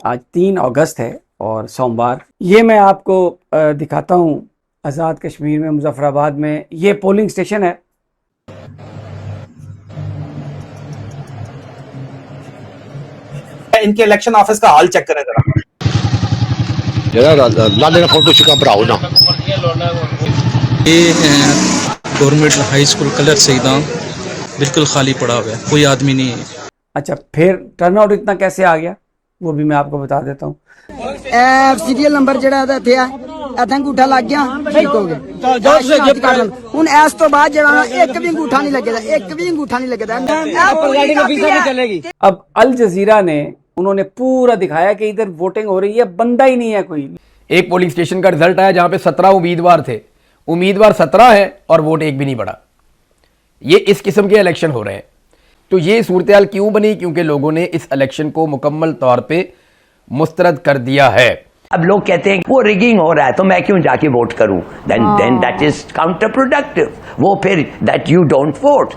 आज 3 अगस्त है और सोमवार। ये मैं आपको दिखाता हूँ आज़ाद कश्मीर में मुजफ्फराबाद में ये पोलिंग स्टेशन है। इनके इलेक्शन ऑफिस का हाल चेक करें जरा लाले फोटो छिका भराओ ना। ये government high school Kallar Syedan बिल्कुल खाली पड़ा हुआ है, कोई आदमी नहीं है। अच्छा, फिर टर्नआउट इतना कैसे आ गया वो भी मैं आपको बता देता हूँ। सीरियल नंबर ਜਿਹੜਾ ਇਹਦਾ ਇੱਥੇ ਆ ਇੱਥੇ ਅੰਗੂਠਾ ਲੱਗ ਗਿਆ, ਠੀਕ ਹੋ ਗਿਆ। ਹੁਣ ਇਸ ਤੋਂ ਬਾਅਦ ਜਿਹੜਾ ਇੱਕ ਵੀ ਅੰਗੂਠਾ ਨਹੀਂ ਲੱਗੇਦਾ, अब अल जजीरा ने उन्होंने पूरा दिखाया कि इधर वोटिंग हो रही है, बंदा ही नहीं है कोई। एक पोलिंग स्टेशन का रिजल्ट आया जहां पे 17 उम्मीदवार थे, उम्मीदवार 17 है और वोट एक भी नहीं पड़ा। ये इस किस्म के इलेक्शन हो रहे हैं। तो ये सूरत-ए-हाल क्यों बनी? क्योंकि लोगों ने इस इलेक्शन को मुकम्मल तौर पे मुस्तरद कर दिया है। अब लोग कहते हैं वो रिगिंग हो रहा है तो मैं क्यों जाके वोट करूं? Then that is counterproductive. वो फिर दैट यू डोंट वोट।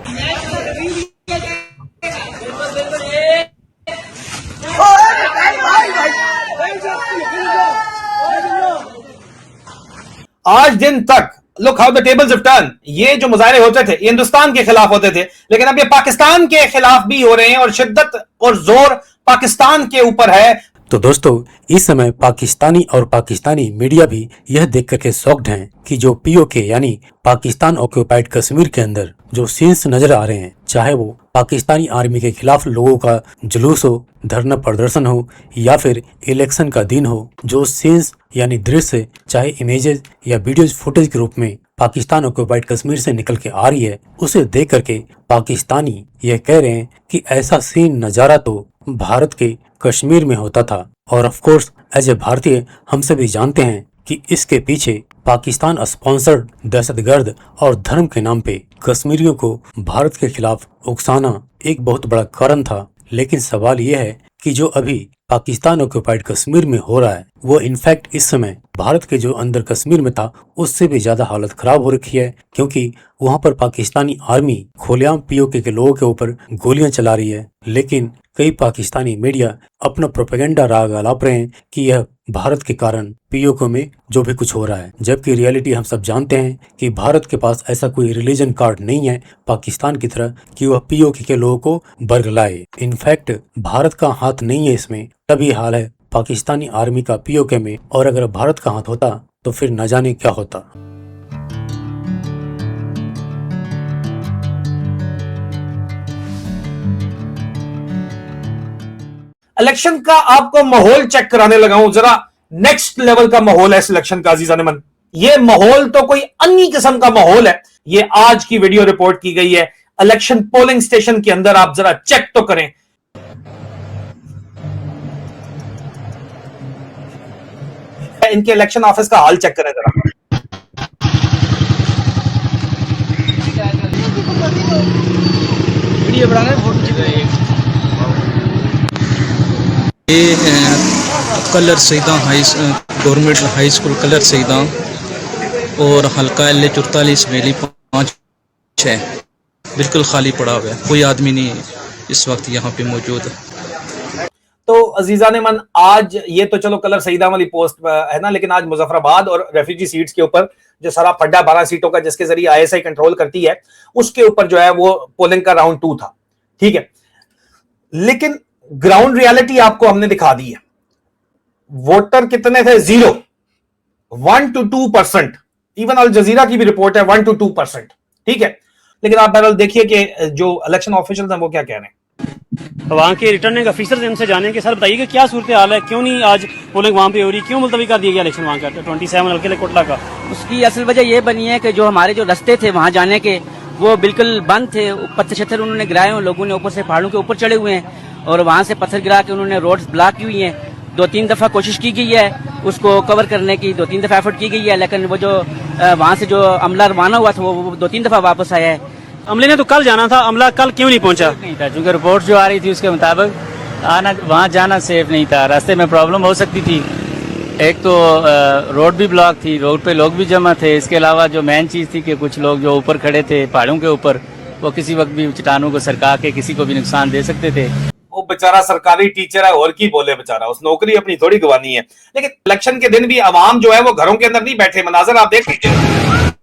आज दिन तक look how the tables have turn. ये जो मुजाहरे होते थे ये हिंदुस्तान के खिलाफ होते थे, लेकिन अब ये पाकिस्तान के खिलाफ भी हो रहे हैं और शिद्दत और जोर पाकिस्तान के ऊपर है। तो दोस्तों, इस समय पाकिस्तानी और पाकिस्तानी मीडिया भी यह देख करके शॉक्ड हैं कि जो पीओके यानी पाकिस्तान ऑक्यूपाइड कश्मीर के अंदर जो सीन्स नजर आ रहे हैं, चाहे वो पाकिस्तानी आर्मी के खिलाफ लोगों का जुलूस हो, धरना प्रदर्शन हो या फिर इलेक्शन का दिन हो, जो सीन्स यानी दृश्य चाहे इमेजेस या वीडियोज फुटेज के रूप में पाकिस्तान ऑक्यूपाइड कश्मीर से निकल के आ रही है, उसे देख करके पाकिस्तानी यह कह रहे हैं कि ऐसा सीन नजारा तो भारत के कश्मीर में होता था। और ऑफ कोर्स एज ए भारतीय हम सभी जानते हैं कि इसके पीछे पाकिस्तान स्पॉन्सर्ड दहशतगर्द और धर्म के नाम पे कश्मीरियों को भारत के खिलाफ उकसाना एक बहुत बड़ा कारण था। लेकिन सवाल यह है कि जो अभी पाकिस्तान ऑक्यूपाइड कश्मीर में हो रहा है वो इनफैक्ट इस समय भारत के जो अंदर कश्मीर में था उससे भी ज्यादा हालत खराब हो रखी है, क्योंकि वहां पर पाकिस्तानी आर्मी खुलेआम पीओके के लोगों के ऊपर गोलियां चला रही है। लेकिन कई पाकिस्तानी मीडिया अपना प्रोपेगेंडा राग आलाप रहे हैं कि यह भारत के कारण पीओके में जो भी कुछ हो रहा है, जबकि रियलिटी हम सब जानते हैं कि भारत के पास ऐसा कोई रिलीजन कार्ड नहीं है पाकिस्तान की तरह कि वह पीओके के लोगों को बरगलाए। इनफैक्ट भारत का हाथ नहीं है इसमें, तभी हाल है पाकिस्तानी आर्मी का पीओके में। और अगर भारत का हाथ होता तो फिर न जाने क्या होता। इलेक्शन का आपको माहौल चेक कराने लगा हूं, जरा नेक्स्ट लेवल का माहौल है इलेक्शन का। अजीज़ान मन, ये माहौल तो कोई अन्य किस्म का माहौल है। ये आज की वीडियो रिपोर्ट की गई है इलेक्शन पोलिंग स्टेशन के अंदर, आप जरा चेक तो करें। इनके इलेक्शन ऑफिस का हाल चेक करें जरा। वीडियो ये Kallar Syedan government high school Kallar Syedan और हल्का L44 वैली 5-6 बिल्कुल खाली पड़ा हुआ है, कोई आदमी नहीं इस वक्त यहाँ पे मौजूद है। तो अजीज़ान मन, आज ये तो चलो कलर सईदा वाली पोस्ट है ना, लेकिन आज मुजफ्फराबाद और रेफ्यूजी सीट्स के ऊपर जो सारा फड्डा 12 सीटों का जिसके जरिए ISI कंट्रोल करती है, उसके ऊपर जो है वो पोलिंग का राउंड 2 था। ठीक है, लेकिन ग्राउंड रियलिटी आपको हमने दिखा दी है। वोटर कितने थे? 0, 1 to 2%। इवन अल जजीरा की भी रिपोर्ट है 1 to 2%। ठीक है, लेकिन आप बहरहाल देखिए कि जो इलेक्शन ऑफिशियल हैं वो क्या कह रहे हैं। वहाँ के रिटर्निंग ऑफिसर इनसे जाने के सर बताइए कि क्या सूरत हाल है, क्यों नहीं आज पोलिंग वहाँ पे हो रही, क्यों मुलतवी कर दिया गया इलेक्शन वहाँ का 27 हल्के कोटला का? उसकी असल वजह ये बनी है कि जो हमारे जो रास्ते थे वहाँ जाने के वो बिल्कुल बंद थे। पत्थर छत्थर उन्होंने गिराए हुए, लोगों ने ऊपर से पहाड़ों के ऊपर चढ़े हुए हैं और वहाँ से पत्थर गिरा के उन्होंने रोड्स ब्लॉक की हुई हैं। 2-3 दफा कोशिश की गई है उसको कवर करने की, 2-3 दफा एफर्ट की गई है, लेकिन वो जो वहाँ से जो अमला रवाना हुआ था वो 2-3 दफा वापस आया है। अमले ने तो कल जाना था, अमला कल क्यों नहीं पहुंचा? नहीं था, चूंकि रिपोर्ट जो आ रही थी उसके मुताबिक आना वहाँ जाना सेफ नहीं था, रास्ते में प्रॉब्लम हो सकती थी। एक तो रोड भी ब्लॉक थी, रोड पे लोग भी जमा थे। इसके अलावा जो मेन चीज़ थी कि कुछ लोग जो ऊपर खड़े थे पहाड़ों के ऊपर, वो किसी वक्त भी चट्टानों को सरका के किसी को भी नुकसान दे सकते थे। वो बेचारा सरकारी टीचर है, और की बोले बेचारा, उस नौकरी अपनी थोड़ी गवानी है। लेकिन इलेक्शन के दिन भी आवाम जो है वो घरों के अंदर नहीं बैठे, मनाजर आप देख लीजिए।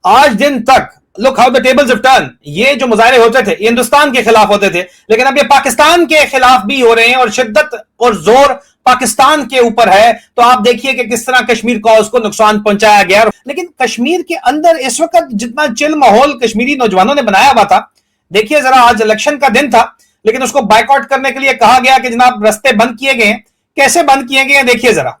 आज दिन तक look how the tables have turn, ये जो मुजाहरे होते थे ये हिंदुस्तान के खिलाफ होते थे, लेकिन अब ये पाकिस्तान के खिलाफ भी हो रहे हैं और शिद्दत और जोर पाकिस्तान के ऊपर है। तो आप देखिए कि किस तरह कश्मीर कॉज को नुकसान पहुंचाया गया। लेकिन कश्मीर के अंदर इस वक्त जितना चिल माहौल कश्मीरी नौजवानों ने बनाया हुआ था, देखिए जरा, आज इलेक्शन का दिन था लेकिन उसको बाइकआउट करने के लिए कहा गया कि जनाब रास्ते बंद किए गए हैं। कैसे बंद किए गए हैं देखिए जरा।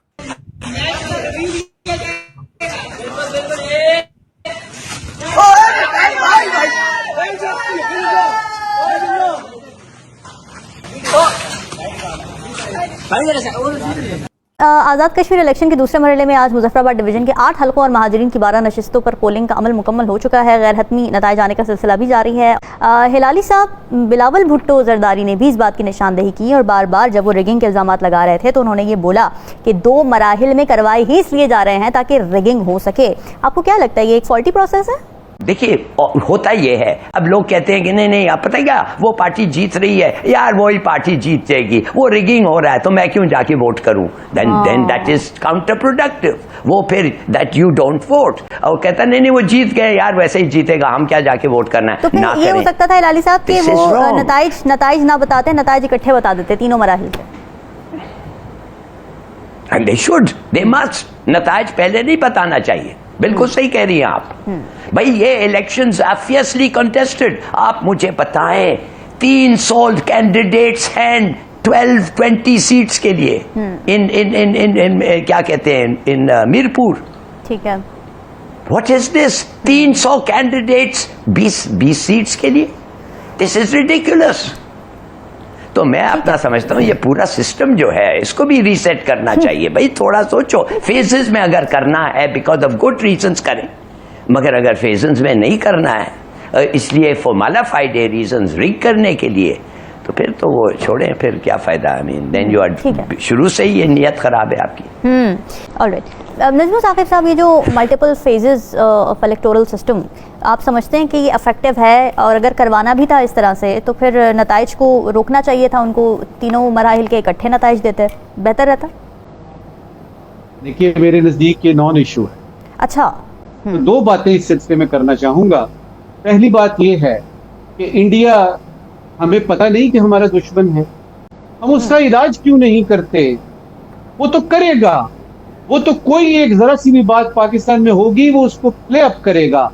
आज़ाद कश्मीर इलेक्शन के दूसरे मरहले में आज मुजफ्फराबाद डिवीजन के 8 हलकों और महाजरीन की 12 नशिस्तों पर पोलिंग का अमल मुकम्मल हो चुका है। गैर हतमी नताइज आने का सिलसिला भी जारी है। हिलाली साहब, बिलावल भुट्टो जरदारी ने भी इस बात की निशानदेही की और बार बार जब वो रिगिंग के इल्जाम लगा रहे थे तो उन्होंने ये बोला कि 2 मराहिल में करवाए ही इसलिए जा रहे हैं ताकि रिगिंग हो सके। आपको क्या लगता है ये एक फॉल्टी प्रोसेस है? देखिए, होता ये है, अब लोग कहते हैं कि नहीं नहीं, आप पता है क्या, वो पार्टी जीत रही है यार, वही पार्टी जीत जाएगी, वो रिगिंग हो रहा है तो मैं क्यों जाके वोट करूं, then that is counterproductive. वो फिर दैट यू डोंट वोट, और कहता नहीं नहीं वो जीत गए यार, वैसे ही जीतेगा, हम क्या जाके वोट करना है। तो फिर ये हो सकता था हिलाली साहब कि वो नताइज ना बताते, नताइज इकट्ठे बता देते तीनों मराहिल के। And they should, they must, नताइज पहले नहीं बताना चाहिए। बिल्कुल सही कह रही हैं आप। भाई ये इलेक्शंस ऑब्वियसली कंटेस्टेड। आप मुझे बताएं 300 कैंडिडेट्स हैं 12-20 सीट्स के लिए इन क्या कहते हैं, इन मीरपुर। ठीक है। What is this, 300 candidates 20 seats के लिए? This is ridiculous. तो मैं अपना समझता हूँ ये पूरा सिस्टम जो है इसको भी रीसेट करना चाहिए। भाई थोड़ा सोचो, फेजेस में अगर करना है बिकॉज ऑफ गुड रीजंस करें, मगर अगर फेजेस में नहीं करना है इसलिए फॉर्मलाफाइड रीजंस रिग करने के लिए, तो फिर तो वो छोड़ें, फिर क्या फायदा। I mean then you are, शुरू से ही ये नियत खराब है आपकी। ऑलराइट, नजमुल साकिब साहब, ये जो multiple phases of electoral system आप समझते हैं कि ये इफेक्टिव है? और अगर करवाना भी था इस तरह से तो फिर नताइज को रोकना चाहिए था, उनको तीनों मराहिल के इकट्ठे नताइज देते, बेहतर रहता। देखिए मेरे नजदीक ये नॉन इशू है। अच्छा। तो 2 बातें इस सिलसिले में करना चाहूंगा। पहली बात यह है कि इंडिया, हमें पता नहीं कि हमारा दुश्मन है, हम उसका इलाज क्यों नहीं करते? वो तो करेगा, वो तो कोई एक जरा सी भी बात पाकिस्तान में होगी वो उसको प्ले अप करेगा।